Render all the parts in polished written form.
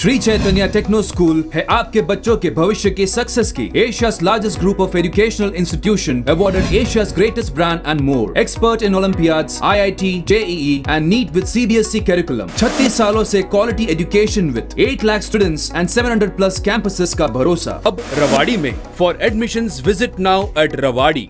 Shri Chaitanya techno school है आपके बच्चों के भविष्य की सक्सेस की एशिया's largest group of educational institution awarded Asia's greatest brand and more. Expert in Olympiads, IIT, JEE and NEET with CBSE curriculum. 36 सालों से quality education with 8 lakh students and 700 plus campuses का भरोसा अब रवाड़ी में. For admissions visit now at Rawadi.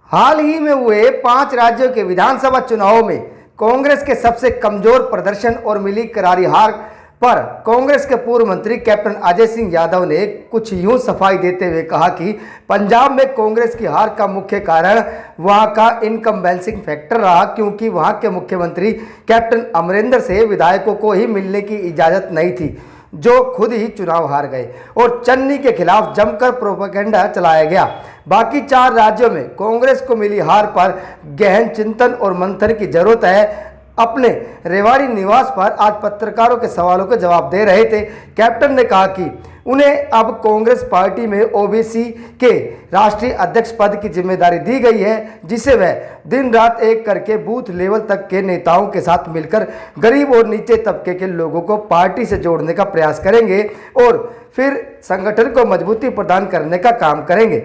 हाल ही में हुए 5 राज्यों के विधानसभा चुनावों में कांग्रेस के सबसे कमजोर प्रदर्शन और मिली करारी हार पर कांग्रेस के पूर्व मंत्री कैप्टन अजय सिंह यादव ने कुछ यूं सफाई देते हुए कहा कि पंजाब में कांग्रेस की हार का मुख्य कारण वहां का इनकम बैलेंसिंग फैक्टर रहा, क्योंकि वहां के मुख्यमंत्री कैप्टन अमरिंदर से विधायकों को ही मिलने की इजाज़त नहीं थी, जो खुद ही चुनाव हार गए और चन्नी के खिलाफ जमकर प्रोपेगेंडा चलाया गया। बाकी 4 राज्यों में कांग्रेस को मिली हार पर गहन चिंतन और मंथन की जरूरत है। अपने रेवाड़ी निवास पर आज पत्रकारों के सवालों के जवाब दे रहे थे कैप्टन ने कहा कि उन्हें अब कांग्रेस पार्टी में ओबीसी के राष्ट्रीय अध्यक्ष पद की जिम्मेदारी दी गई है, जिसे वह दिन रात एक करके बूथ लेवल तक के नेताओं के साथ मिलकर गरीब और नीचे तबके के लोगों को पार्टी से जोड़ने का प्रयास करेंगे और फिर संगठन को मजबूती प्रदान करने का काम करेंगे।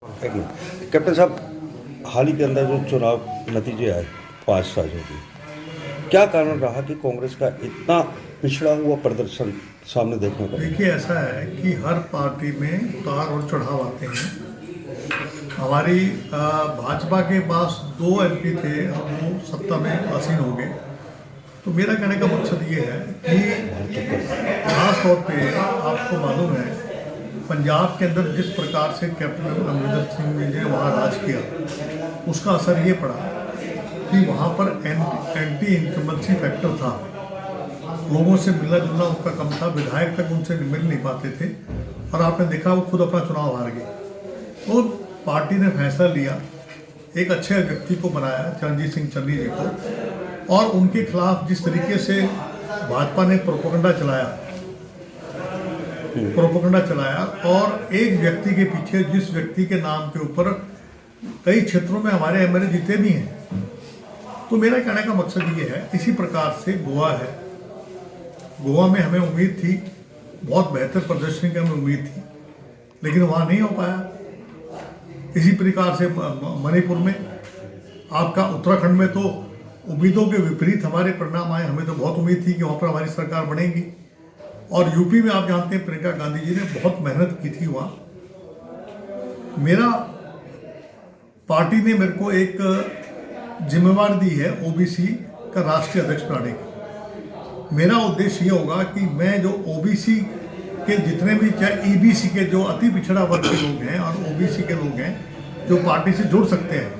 कैप्टन साहब, हाल ही के अंदर जो चुनाव नतीजे आए 5 राज्यों के, क्या कारण रहा कि कांग्रेस का इतना पिछड़ा हुआ प्रदर्शन सामने देखने को? देखिए, ऐसा है कि हर पार्टी में उतार और चढ़ाव आते हैं। हमारी भाजपा के पास 2 एमपी थे, अब वो सत्ता में आसीन हो गए। तो मेरा कहने का मकसद ये है कि खास तौर पे आपको मालूम है पंजाब के अंदर जिस प्रकार से कैप्टन अमरिंदर सिंह ने वहाँ राज किया, उसका असर ये पड़ा कि वहाँ पर एंटी इनकम्बेंसी फैक्टर था। लोगों से मिलना जुलना उनका कम था, विधायक तक उनसे मिल नहीं पाते थे और आपने देखा वो खुद अपना चुनाव हार गए। तो पार्टी ने फैसला लिया, एक अच्छे व्यक्ति को बनाया, चरणजीत सिंह चन्नी जी को, और उनके खिलाफ जिस तरीके से भाजपा ने प्रोपेगेंडा चलाया और एक व्यक्ति के पीछे, जिस व्यक्ति के नाम के ऊपर कई क्षेत्रों में हमारे एमएलए जीते भी हैं। तो मेरा कहने का मकसद ये है, इसी प्रकार से गोवा है, गोवा में हमें उम्मीद थी, बहुत बेहतर प्रदर्शन की हमें उम्मीद थी, लेकिन वहाँ नहीं हो पाया। इसी प्रकार से मणिपुर में, आपका उत्तराखंड में तो उम्मीदों के विपरीत हमारे परिणाम आए। हमें तो बहुत उम्मीद थी कि वहाँ पर हमारी सरकार बनेगी। और यूपी में आप जानते हैं प्रियंका गांधी जी ने बहुत मेहनत की थी वहाँ। मेरा पार्टी ने मेरे को एक जिम्मेवारी दी है ओबीसी का राष्ट्रीय अध्यक्ष बनाने की। मेरा उद्देश्य ये होगा कि मैं जो ओबीसी के जितने भी, चाहे ईबीसी के जो अति पिछड़ा वर्ग के लोग हैं और ओबीसी के लोग हैं जो पार्टी से जुड़ सकते हैं,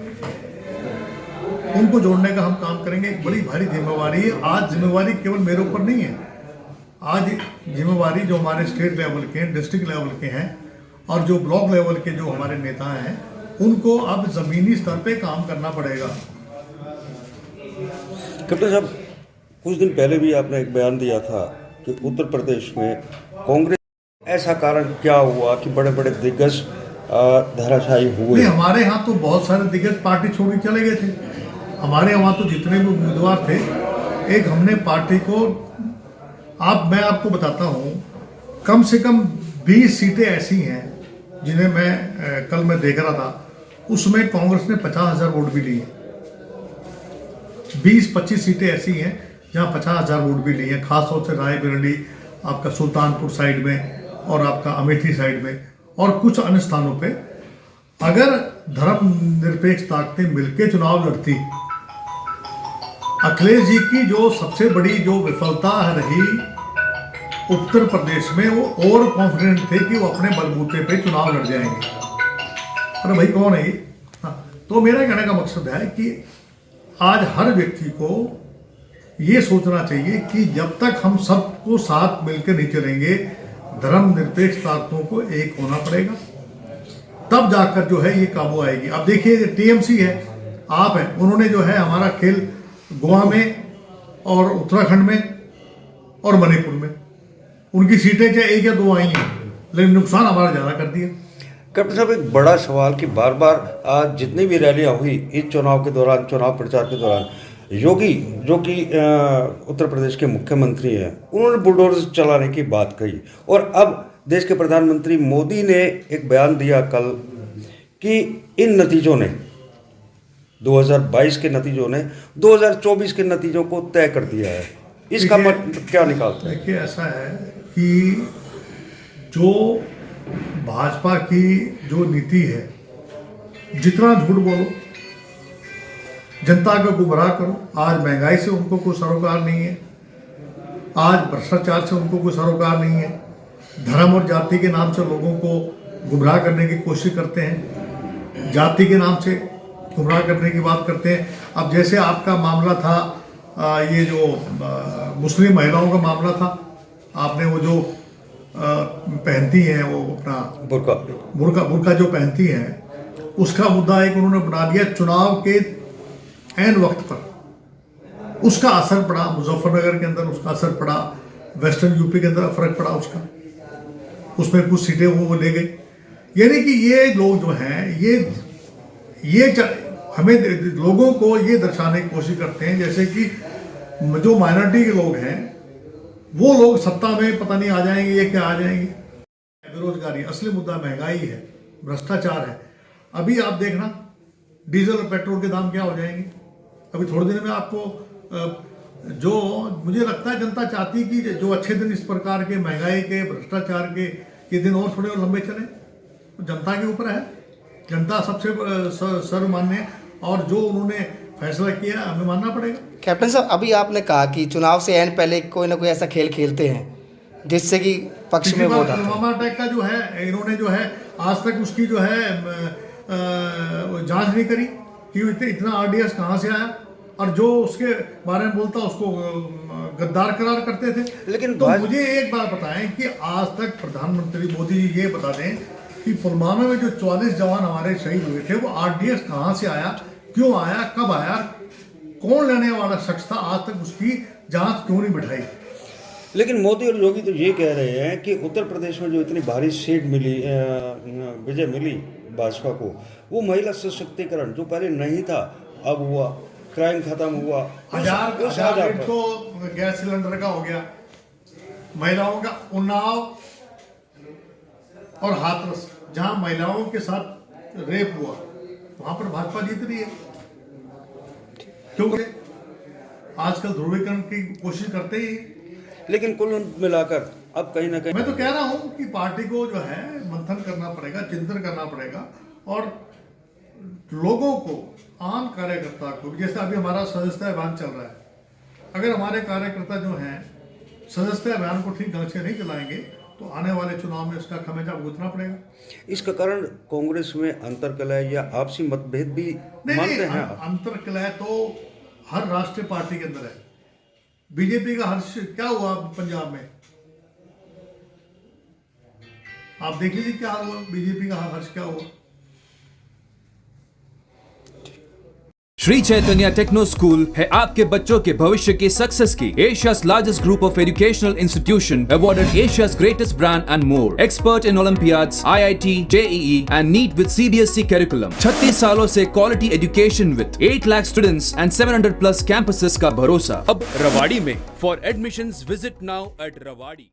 उनको जोड़ने का हम काम करेंगे। एक बड़ी भारी जिम्मेवारी है। आज जिम्मेवारी केवल मेरे ऊपर नहीं है, आज जिम्मेवारी जो हमारे स्टेट लेवल के, डिस्ट्रिक्ट लेवल के हैं और जो ब्लॉक लेवल के जो हमारे नेता हैं, उनको अब जमीनी स्तर पे काम करना पड़ेगा। कैप्टन साहब, कुछ दिन पहले भी आपने एक बयान दिया था कि उत्तर प्रदेश में कांग्रेस, ऐसा कारण क्या हुआ कि बड़े बड़े दिग्गज धराशायी हुए? हमारे यहाँ तो बहुत सारे दिग्गज पार्टी छोड़ के चले गए थे। हमारे यहाँ तो जितने भी उम्मीदवार थे, एक हमने पार्टी को, मैं आपको बताता हूँ, कम से कम 20 सीटें ऐसी हैं जिन्हें कल मैं देख रहा था, उसमें कांग्रेस ने 50,000 वोट भी लिए। 20-25 सीटें ऐसी हैं जहां 50,000 वोट भी लिए हैं, खासतौर से रायबरेली, आपका सुल्तानपुर साइड में और आपका अमेठी साइड में और कुछ अन्य स्थानों पे। अगर धर्मनिरपेक्ष ताकतें मिलकर चुनाव लड़ती, अखिलेश जी की जो सबसे बड़ी जो विफलता रही उत्तर प्रदेश में, वो और कॉन्फिडेंट थे कि वो अपने बलबूते पे चुनाव लड़ जाएंगे। अरे भाई, कौन है ये? तो मेरा कहने का मकसद है कि आज हर व्यक्ति को ये सोचना चाहिए कि जब तक हम सबको साथ मिलकर नहीं चलेंगे, धर्मनिरपेक्ष ताकतों को एक होना पड़ेगा, तब जाकर जो है ये काबू आएगी। अब देखिए, टीएमसी है, आप हैं, उन्होंने जो है हमारा खेल गोवा में और उत्तराखंड में और मणिपुर में, उनकी सीटें चाहे 1 या 2 आई हैं, लेकिन नुकसान हमारा ज़्यादा कर दिया। कैप्टन साहब, एक बड़ा सवाल कि बार बार आज जितनी भी रैलियां हुई इस चुनाव के दौरान, चुनाव प्रचार के दौरान, योगी जो कि उत्तर प्रदेश के मुख्यमंत्री हैं, उन्होंने बुलडोजर चलाने की बात कही और अब देश के प्रधानमंत्री मोदी ने एक बयान दिया कल कि इन नतीजों ने 2022 के नतीजों ने 2024 के नतीजों को तय कर दिया है। इसका मतलब क्या निकालते हैं? देखिए, ऐसा है कि जो भाजपा की जो नीति है, जितना झूठ बोलो, जनता को गुमराह करो। आज महंगाई से उनको कोई सरोकार नहीं है, आज भ्रष्टाचार से उनको कोई सरोकार नहीं है, धर्म और जाति के नाम से लोगों को गुमराह करने की कोशिश करते हैं, जाति के नाम से गुमराह करने की बात करते हैं। अब जैसे आपका मामला था, ये जो मुस्लिम महिलाओं का मामला था, आपने वो जो पहनती हैं, वो अपना बुर्का जो पहनती हैं, उसका मुद्दा एक उन्होंने बना दिया चुनाव के ऐन वक्त पर। उसका असर पड़ा मुजफ्फरनगर के अंदर, उसका असर पड़ा वेस्टर्न यूपी के अंदर, फर्क पड़ा उसका, उसमें कुछ सीटें वो ले गए। यानी कि ये लोग जो हैं, ये हमें लोगों को ये दर्शाने की कोशिश करते हैं जैसे कि जो माइनॉरिटी के लोग हैं वो लोग सत्ता में पता नहीं आ जाएंगे, ये क्या आ जाएंगे। बेरोजगारी असली मुद्दा, महंगाई है, भ्रष्टाचार है। अभी आप देखना डीजल और पेट्रोल के दाम क्या हो जाएंगे। अभी थोड़े दिन में आपको जो मुझे लगता है जनता चाहती कि जो अच्छे दिन इस प्रकार के महंगाई के, भ्रष्टाचार के ये दिन और थोड़े और लंबे चले। जनता के ऊपर है, जनता सबसे सर्वमान्य है और जो उन्होंने फैसला किया हमें मानना पड़ेगा। कैप्टन साहब, अभी आपने कहा कि चुनाव से एंड पहले कोई ना कोई ऐसा खेल खेलते हैं जिससे कि पक्ष में वोट आता है। पुलवामा अटैक का जो है, इन्होंने जो है आज तक उसकी जो है जांच नहीं करी कि इतना आरडीएक्स कहाँ से आया, और जो उसके बारे में बोलता उसको गद्दार करार करते थे। लेकिन तो मुझे एक बात बताएं कि आज तक प्रधानमंत्री मोदी जी ये बता दें कि पुलवामा में जो 44 जवान हमारे शहीद हुए थे, वो आरडीएक्स कहाँ से आया, क्यों आया, कब आया, कौन लेने वाला शख्स था, आज तक उसकी जांच क्यों नहीं बिठाई। लेकिन मोदी और योगी तो ये कह रहे हैं कि उत्तर प्रदेश में जो इतनी भारी सीट मिली, विजय मिली भाजपा को, वो महिला सशक्तिकरण जो पहले नहीं था अब हुआ, क्राइम खत्म हुआ, 1000 तो गैस सिलेंडर का हो गया, महिलाओं का उन्नाव और हाथरस, जहां महिलाओं के साथ रेप हुआ, वहां पर भाजपा जीत रही है। क्योंकि आजकल ध्रुवीकरण की कोशिश करते ही। लेकिन कुल मिलाकर अब कहीं ना कहीं मैं तो कह रहा हूं कि पार्टी को जो है मंथन करना पड़ेगा, चिंतन करना पड़ेगा, और लोगों को, आम कार्यकर्ता को, जैसे अभी हमारा सदस्यता अभियान चल रहा है, अगर हमारे कार्यकर्ता जो हैं सदस्यता अभियान को ठीक ढंग से नहीं चलाएंगे तो आने वाले चुनाव में इसका खमेजा भुगतना पड़ेगा। इसका कारण कांग्रेस में अंतर्कलह या आपसी मतभेद भी मानते हैं? अंतर्कलह तो हर राष्ट्रीय पार्टी के अंदर है। बीजेपी का हर्ष क्या हुआ पंजाब में, आप देख लीजिए क्या हुआ, बीजेपी का हर्ष क्या हुआ। श्री चैतन्य टेक्नो स्कूल है आपके बच्चों के भविष्य की सक्सेस की एशिया's largest group of educational institution awarded Asia's greatest brand and more. Expert in Olympiads, IIT, JEE and NEET with CBSE curriculum. 36 सालों से quality education with 8 lakh students and 700 plus campuses का भरोसा अब रवाड़ी में. For admissions visit now at Rawadi.